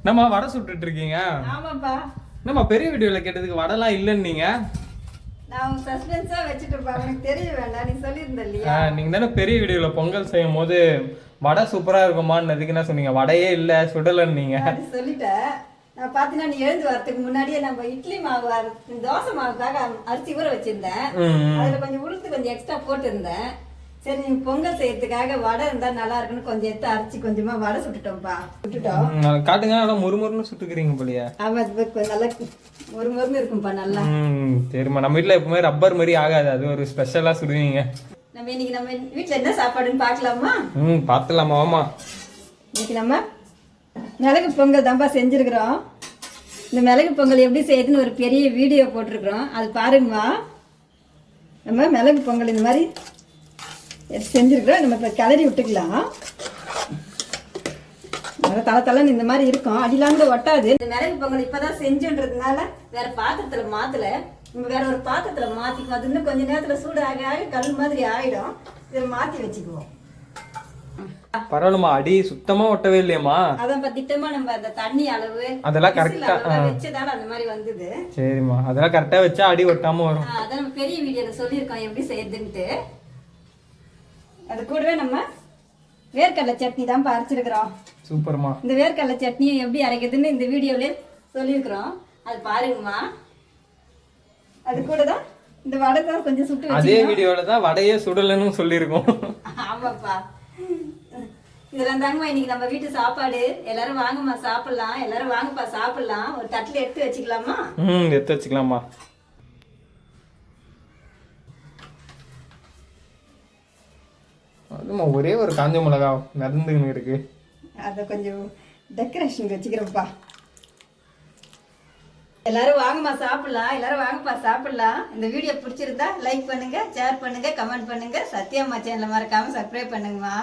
நம்ம வடை சுட்டுட்டு இருக்கீங்க? ஆமாப்பா. நம்ம பெரிய வீடியோல கேட்டதுக்கு வடைலாம் இல்லன்னு நீங்க. நான் சஸ்பென்ஸா வச்சிட்டேன்ப்பா. உனக்கு தெரிய வேண்டாம், நீ சொல்லியிருந்த இல்லையா? நீங்க தானே பெரிய வீடியோல பொங்கல் செய்யும் போது வடை சூப்பரா இருக்குமான்னு என்ன சொன்னீங்க? வடையே இல்ல சுடலன்னு நீங்க. அது சொல்லிட்டேன். நான் பார்த்தீங்கன்னா நீ எழுந்து வரதுக்கு முன்னாடியே நம்ம இட்லி மாவு தோசை மாவுக்காக அரிசி ஊற வச்சிருந்தேன். அதுல கொஞ்சம் உளுத்து கொஞ்சம் எக்ஸ்ட்ரா போட்டிருந்தேன். சரி நீ பொங்கல் செய்யறதுக்காக வடை இருந்தா நல்லா இருக்குன்னு கொஞ்சம் எடுத்து அரைச்சி கொஞ்சமா வடை சுட்டுட்டோம்ப்பா. சுட்டுட்டோம். காட்டுங்க. நல்லா முறுமுறுன்னு சுட்டுக்கிறீங்க போலியா? ஆமா, நல்லா ஒரு மருந்து இருக்கும்பா நல்லா. சரிம்மா. நம்ம வீட்டுல எப்பவுமே ரப்பர் மாதிரி ஆகாது, அது ஒரு ஸ்பெஷலா சுடுவீங்க. நம்ம இன்னைக்கு நம்ம வீட்டுல என்ன சாப்பாடுன்னு பாக்கலாமா? பாத்துலாமா? ஆமா, இன்னைக்கு நம்ம மிளகு பொங்கல் தான்ப்பா செஞ்சிருக்கிறோம். இந்த மிளகு பொங்கல் எப்படி செய்யுதுன்னு ஒரு பெரிய வீடியோ போட்டிருக்கிறோம், அது பாருங்கம்மா. நம்ம மிளகு பொங்கல் இந்த மாதிரி செஞ்சிருக்கிறோம். நம்ம இப்போ கிளறி விட்டுக்கலாம். தலை தலைன்னு இந்த மாதிரி இருக்கும், அடிலாந்து ஒட்டாது. இந்த மிளகு பொங்கல் இப்பதான் செஞ்சுன்றதுனால வேற பாத்திரத்துல மாத்தல, நம்ம வேற ஒரு பாத்திரத்துல மாத்திக்குவோம். அது இன்னும் கொஞ்ச நேரத்துல சூடு ஆக கல் மாதிரி ஆயிடும். இதை மாத்தி வச்சுக்குவோம். பரவாயில்லமா, அடி சுத்தமா ஒட்டவே இல்லையம்மா. அதான் திட்டமா நம்ம அந்த தண்ணி அளவு அதெல்லாம் கரெக்டா வச்சதால அந்த மாதிரி வந்தது. சரிம்மா, அதெல்லாம் கரெக்டா வச்சா அடி ஒட்டாம வரும். அதான் நம்ம பெரிய வீடியோல சொல்லியிருக்கோம் எப்படி செய்யுதுன்ட்டு. அது கூடவே நம்ம வேர்க்கடலை சட்னி தான் அரைச்சிருக்கிறோம். சூப்பர்மா. இந்த வேர்க்கடலை சட்னியை எப்படி அரைக்கிறதுன்னு இந்த வீடியோல சொல்லியிருக்கிறோம், அது பாருங்கம்மா. அது கூட தான் இந்த வடை தான் கொஞ்சம் சுட்டு வச்சு அதே வீடியோல தான் வடையே சுடலன்னு சொல்லியிருக்கோம். ஆமாப்பா. இதெல்லாம் தாங்கம்மா இன்னைக்கு நம்ம வீட்டு சாப்பாடு. எல்லாரும் வாங்கம்மா சாப்பிடலாம். எல்லாரும் வாங்கப்பா சாப்பிடலாம். ஒரு தட்டுல எடுத்து வச்சுக்கலாமா? எடுத்து வச்சுக்கலாமா. அதுமா ஒரே ஒரு காஞ்ச மிளகா மிதந்துன்னு இருக்கு, அதை கொஞ்சம் டெக்கரேஷன் வச்சுக்கிறோம்ப்பா. எல்லாரும் வாங்கம்மா சாப்பிடலாம். எல்லாரும் வாங்கப்பா சாப்பிடலாம். இந்த வீடியோ பிடிச்சிருந்தா லைக் பண்ணுங்க, ஷேர் பண்ணுங்க, கமெண்ட் பண்ணுங்க. சத்யாம்மா சேனலை மறக்காம சப்ஸ்கிரைப் பண்ணுங்கம்மா.